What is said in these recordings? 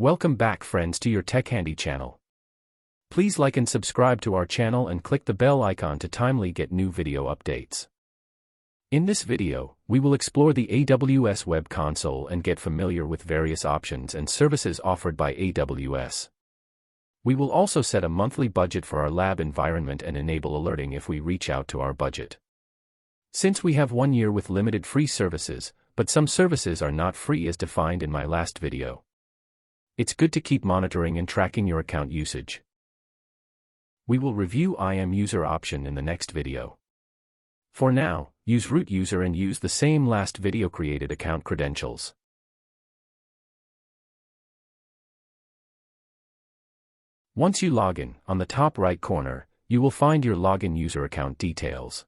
Welcome back, friends, to your Techhandy channel. Please like and subscribe to our channel and click the bell icon to timely get new video updates. In this video, we will explore the AWS Web Console and get familiar with various options and services offered by AWS. We will also set a monthly budget for our lab environment and enable alerting if we reach out to our budget. Since we have 1 year with limited free services, but some services are not free as defined in my last video. It's good to keep monitoring and tracking your account usage. We will review IAM user option in the next video. For now, use root user and use the same last video created account credentials. Once you log in, on the top right corner, you will find your login user account details.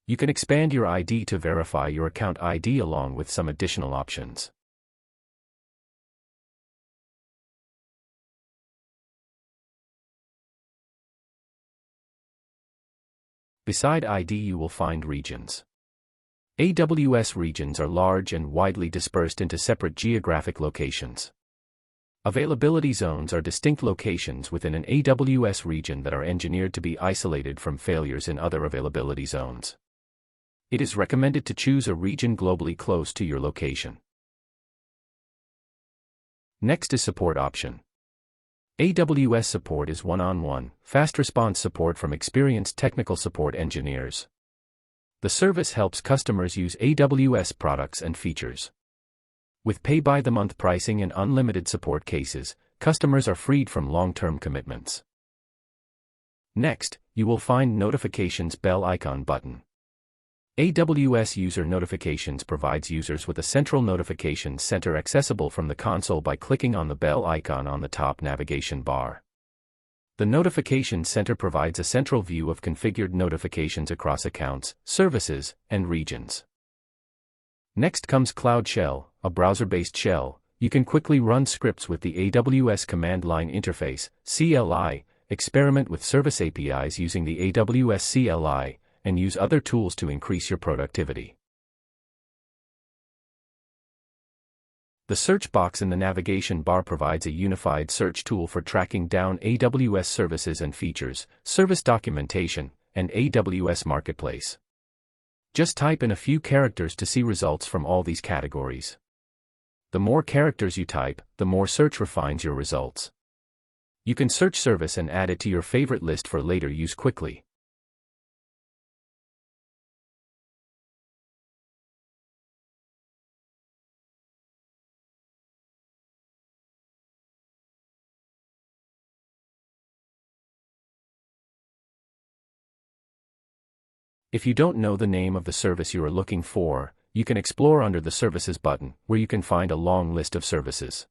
You can expand your ID to verify your account ID along with some additional options. Beside ID you will find regions. AWS regions are large and widely dispersed into separate geographic locations. Availability zones are distinct locations within an AWS region that are engineered to be isolated from failures in other availability zones. It is recommended to choose a region globally close to your location. Next is support option. AWS support is one-on-one, fast response support from experienced technical support engineers. The service helps customers use AWS products and features. With pay-by-the-month pricing and unlimited support cases, customers are freed from long-term commitments. Next, you will find Notifications bell icon button. AWS User Notifications provides users with a central notifications center accessible from the console by clicking on the bell icon on the top navigation bar. The Notifications Center provides a central view of configured notifications across accounts, services, and regions. Next comes Cloud Shell, a browser-based shell. You can quickly run scripts with the AWS Command Line Interface, CLI, experiment with service APIs using the AWS CLI, and use other tools to increase your productivity. The search box in the navigation bar provides a unified search tool for tracking down AWS services and features, service documentation, and AWS Marketplace. Just type in a few characters to see results from all these categories. The more characters you type, the more search refines your results. You can search service and add it to your favorite list for later use quickly. If you don't know the name of the service you are looking for, you can explore under the Services button, where you can find a long list of services.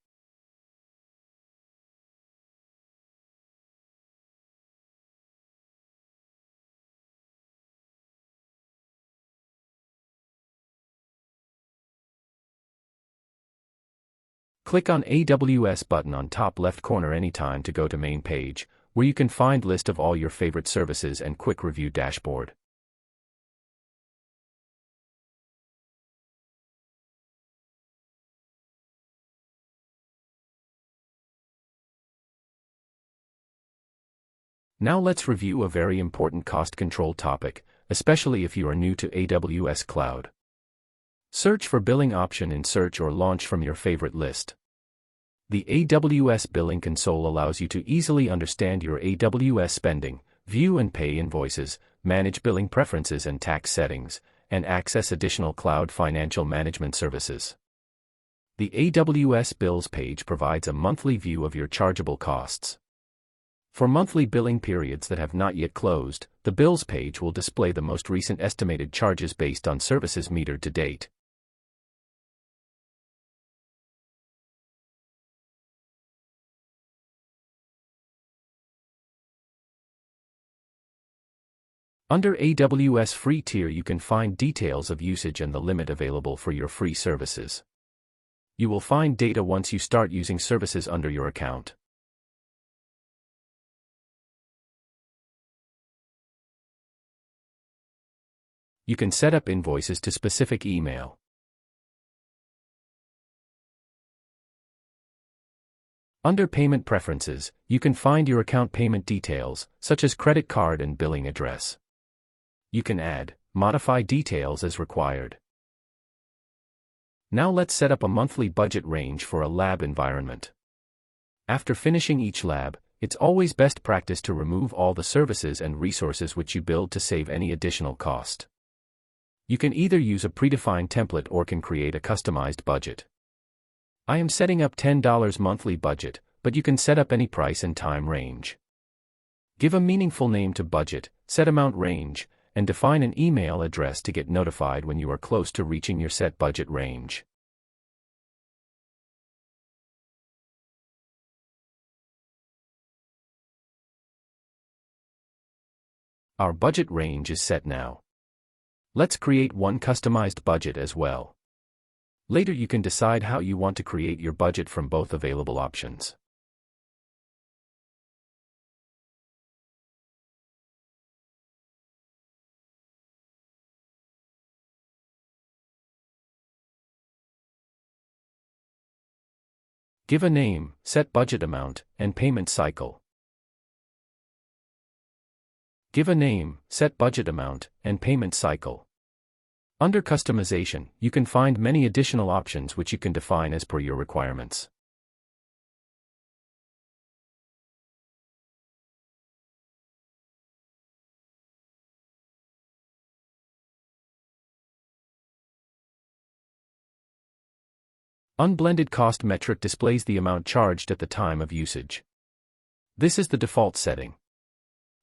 Click on AWS button on top left corner anytime to go to main page, where you can find list of all your favorite services and quick review dashboard. Now let's review a very important cost control topic, especially if you are new to AWS Cloud. Search for billing option in search or launch from your favorite list. The AWS Billing Console allows you to easily understand your AWS spending, view and pay invoices, manage billing preferences and tax settings, and access additional cloud financial management services. The AWS Bills page provides a monthly view of your chargeable costs. For monthly billing periods that have not yet closed, the Bills page will display the most recent estimated charges based on services metered to date. Under AWS Free tier you can find details of usage and the limit available for your free services. You will find data once you start using services under your account. You can set up invoices to specific email. Under Payment Preferences, you can find your account payment details, such as credit card and billing address. You can add, modify details as required. Now let's set up a monthly budget range for a lab environment. After finishing each lab, it's always best practice to remove all the services and resources which you build to save any additional cost. You can either use a predefined template or can create a customized budget. I am setting up $10 monthly budget, but you can set up any price and time range. Give a meaningful name to budget, set amount range, and define an email address to get notified when you are close to reaching your set budget range. Our budget range is set now. Let's create one customized budget as well. Later you can decide how you want to create your budget from both available options. Give a name, set budget amount, and payment cycle. Give a name, set budget amount, and payment cycle. Under Customization, you can find many additional options which you can define as per your requirements. Unblended cost metric displays the amount charged at the time of usage. This is the default setting.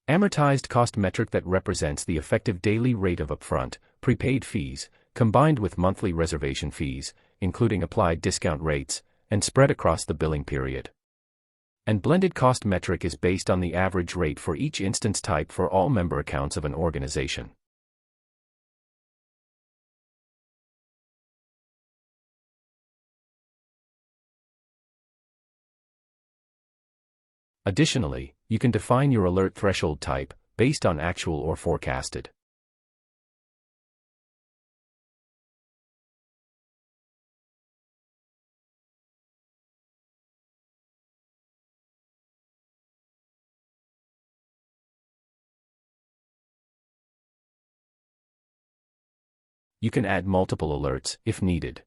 Amortized cost metric that represents the effective daily rate of upfront, prepaid fees, combined with monthly reservation fees, including applied discount rates, and spread across the billing period. And blended cost metric is based on the average rate for each instance type for all member accounts of an organization. Additionally, you can define your alert threshold type, based on actual or forecasted. You can add multiple alerts, if needed.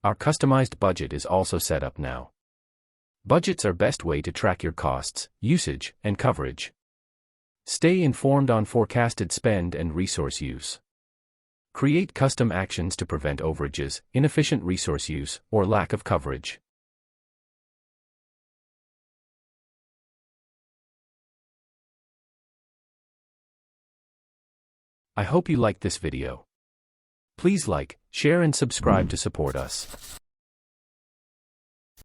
Our customized budget is also set up now. Budgets are best way to track your costs, usage, and coverage. Stay informed on forecasted spend and resource use. Create custom actions to prevent overages, inefficient resource use, or lack of coverage. I hope you liked this video. Please like, share and subscribe to support us.